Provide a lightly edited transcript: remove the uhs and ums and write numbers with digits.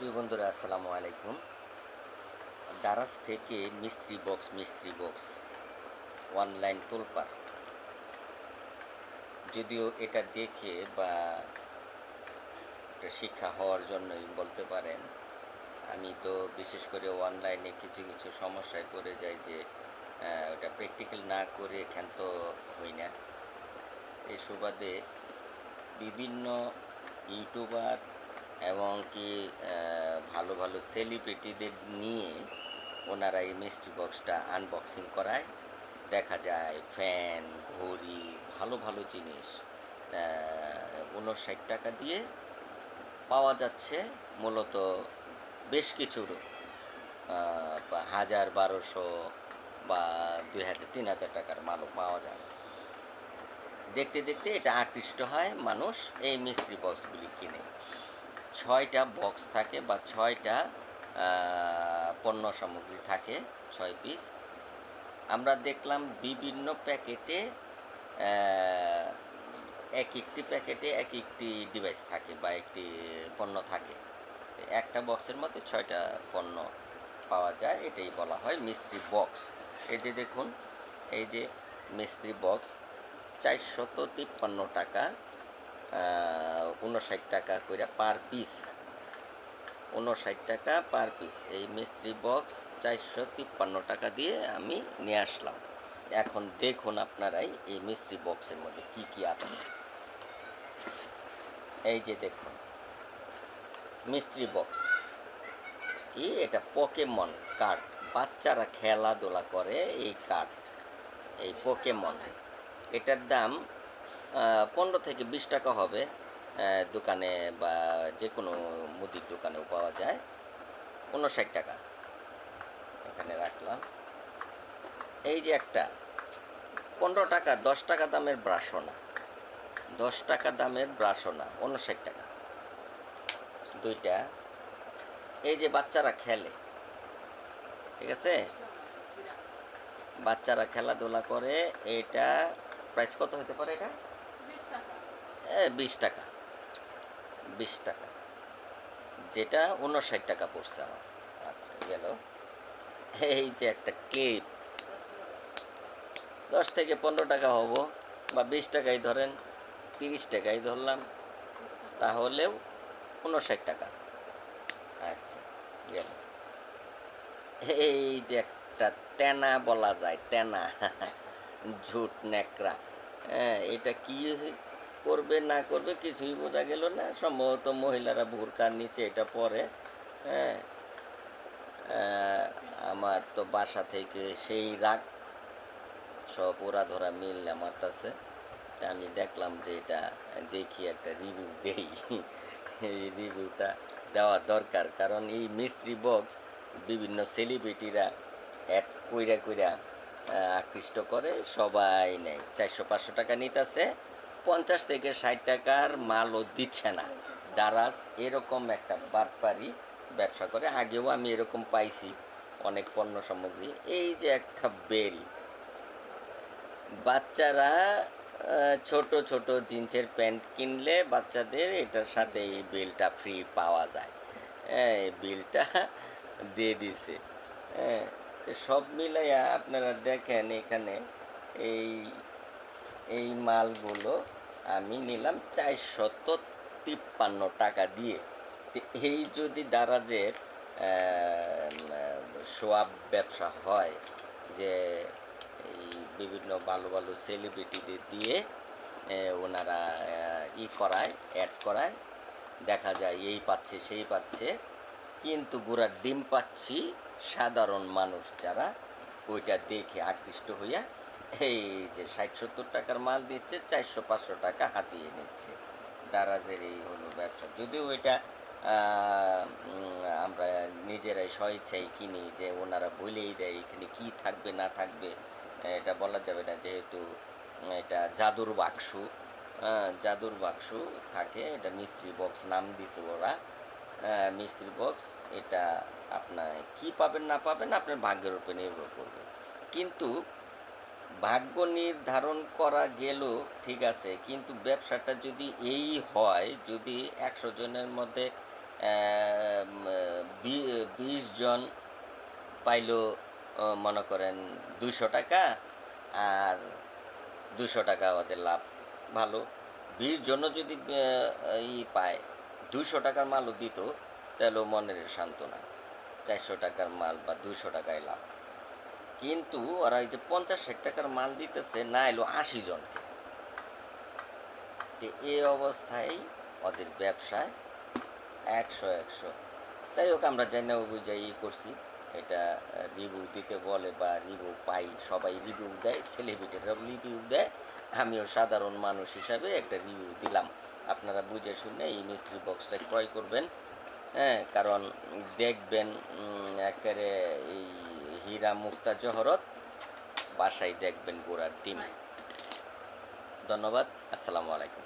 প্রিয় বন্ধুরা, আসসালামু আলাইকুম। দারাজ থেকে মিস্ত্রি বক্স অনলাইন তোলপাড়। যদিও এটা দেখে বা এটা শিক্ষা হওয়ার জন্যই বলতে পারেন। আমি তো বিশেষ করে অনলাইনে কিছু কিছু সমস্যায় পড়ে যাই যে ওটা প্র্যাকটিক্যাল না করে ক্ষান্ত হই না। এই সুবাদে বিভিন্ন ইউটিউবার এবং কি ভালো ভালো সেলিব্রিটিদের নিয়ে ওনারা এই মিস্ট্রি বক্সটা আনবক্সিং করায়। দেখা যায় ফ্যান, ঘড়ি, ভালো ভালো জিনিস ৫৯ টাকা দিয়ে পাওয়া যাচ্ছে। মূলত বেশ কিছুর ১,০০০, ১,২০০ বা ২,০০০, ৩,০০০ টাকার মালও পাওয়া যায়। দেখতে দেখতে এটা আকৃষ্ট হয় মানুষ, এই মিস্ট্রি বক্সগুলি কিনে। ৬টা বক্স থাকে বা ৬টা পণ্য সামগ্রী থাকে, ৬ পিস। আমরা দেখলাম বিভিন্ন প্যাকেটে একটি প্যাকেটে একটি ডিভাইস থাকে বা একটি পণ্য থাকে। একটা বক্সের মধ্যে ৬টা পণ্য পাওয়া যায়, এটাই বলা হয় মিস্ট্রি বক্স। এই যে দেখুন, এই যে মিস্ট্রি বক্স ৪৫৩ টাকা, ৫৯ টাকা করে পার পিস। ৫৯ টাকা পার পিস। এই মিস্ত্রি বক্স ৪৫৩ টাকা দিয়ে আমি নিয়ে আসলাম। এখন দেখুন আপনারাই এই মিস্ত্রি বক্সের মধ্যে কি কি আছে। এই যে দেখুন মিস্ত্রি বক্স কি, এটা পোকেমন কার্ড। বাচ্চারা খেলাধুলা করে এই কার্ড, এই পোকেমন। এটার দাম ১৫ থেকে ২০ টাকা হবে। দোকানে বা যে কোনো মুদির দোকানেও পাওয়া যায়। ৫৯ টাকা এখানে রাখলাম। এই যে একটা ১৫ টাকা, ১০ টাকা দামের ব্রাশও না, ১০ টাকা দামের ব্রাশও না, ৫৯ টাকা। দুইটা এই যে বাচ্চারা খেলে, ঠিক আছে, বাচ্চারা খেলাধুলা করে। এটা প্রাইস কত হতে পারে? এটা ২০ টাকা, ২০ টাকা, যেটা ৫৯ টাকা পড়ছে আমার। আচ্ছা গেল। এই যে একটা ক্লিপ ১০ থেকে ১৫ টাকা হবো বা ২০ টাকাই ধরেন, ৩০ টাকাই ধরলাম, তাহলেও ৫৯ টাকা। আচ্ছা গেল। এই যে একটা তেনা বলা যায়, তেনা ঝুট ন্যাকড়া। এটা কি করবে না করবে কিছুই বোঝা গেল না। সম্ভবত মহিলারা বোরকার নিচে এটা পরে। হ্যাঁ, আমার তো বাসা থেকে সেই রাগ, সব ওরা ধরা মিল আমার কাছে। আমি দেখলাম যে এটা দেখি একটা রিভিউ দেই। এই রিভিউটা দেওয়া দরকার, কারণ এই মিস্ট্রি বক্স বিভিন্ন সেলিব্রিটিরা অ্যাড কইরা কইরা আকৃষ্ট করে, সবাই নেয়। ৪০০-৫০০ টাকা নিতেছে, ৫০ থেকে ৬০ টাকার মালও দিচ্ছে না। দারাজ এরকম একটা বাটপারি ব্যবসা করে। আগেও আমি এরকম পাইছি অনেক পণ্য সামগ্রী। এই যে একটা বেল, বাচ্চারা ছোট ছোট জিন্সের প্যান্ট কিনলে বাচ্চাদের এটার সাথে এই বেলটা ফ্রি পাওয়া যায়। এই বিলটা দিয়ে দিছে। হ্যাঁ, সব মিলাইয়া আপনারা দেখেন এখানে এই এই মালগুলো আমি নিলাম ৪৫৩ টাকা দিয়ে। তো এই যদি দারাজের সোয়াব ব্যবসা হয়, যে এই বিভিন্ন ভালো ভালো সেলিব্রিটিদের দিয়ে ওনারা করায়, অ্যাড করায়, দেখা যায় এই পাচ্ছে সেই পাচ্ছে, কিন্তু গুঁড়ার ডিম পাচ্ছি সাধারণ মানুষ যারা ওইটা দেখে আকৃষ্ট হইয়া এই যে ৬০-৭০ টাকার মাল দিচ্ছে, ৪০০-৫০০ টাকা হাতিয়ে নিচ্ছে। দারাজের এই হলো ব্যবসা। যদিও এটা আমরা নিজেরাই স্বইচ্ছায় কিনি, যে ওনারা বলেই দেয় এখানে কী থাকবে না থাকবে এটা বলা যাবে না, যেহেতু এটা জাদুর বাক্স। জাদুর বাক্স থাকে, এটা মিস্ট্রি বক্স নাম দিছে ওরা। মিস্ট্রি বক্স, এটা আপনার কি পাবেন না পাবেন আপনার ভাগ্যের উপর নির্ভর করবে। কিন্তু ভাগ্য নির্ধারণ করা গেল ঠিক আছে, কিন্তু ব্যবসাটা যদি এই হয়, যদি ১০০ জনের মধ্যে 20 জন পাইলো মনে করেন 200 টাকা, আর 200 টাকা ওদের লাভ। ভালো। 20 জনও যদি পায়, 200 টাকার মালও দিত, তাহলেও মনের সান্ত্বনা। 400 টাকার মাল বা 200 টাকায় লাভ। কিন্তু ওরা এই যে 50-60 টাকার মাল দিতেছে না এলো 80 জনকে। এই অবস্থায় ওদের ব্যবসায় 100। যাই হোক, আমরা জানি না বুঝাই করছি। এটা রিভিউ দিতে বলে বা রিভিউ পাই, সবাই রিভিউ দেয়, সেলিব্রিটিরাও রিভিউ দেয়, আমিও সাধারণ মানুষ হিসাবে একটা রিভিউ দিলাম। আপনারা বুঝে শুনে এই মিস্ট্রি বক্সটা ক্রয় করবেন। হ্যাঁ, কারণ দেখবেন একেবারে এই হীরা মুক্তা জহরত, বাসায় দেখবেন গোড়ার ডিম। ধন্যবাদ। আসসালামু আলাইকুম।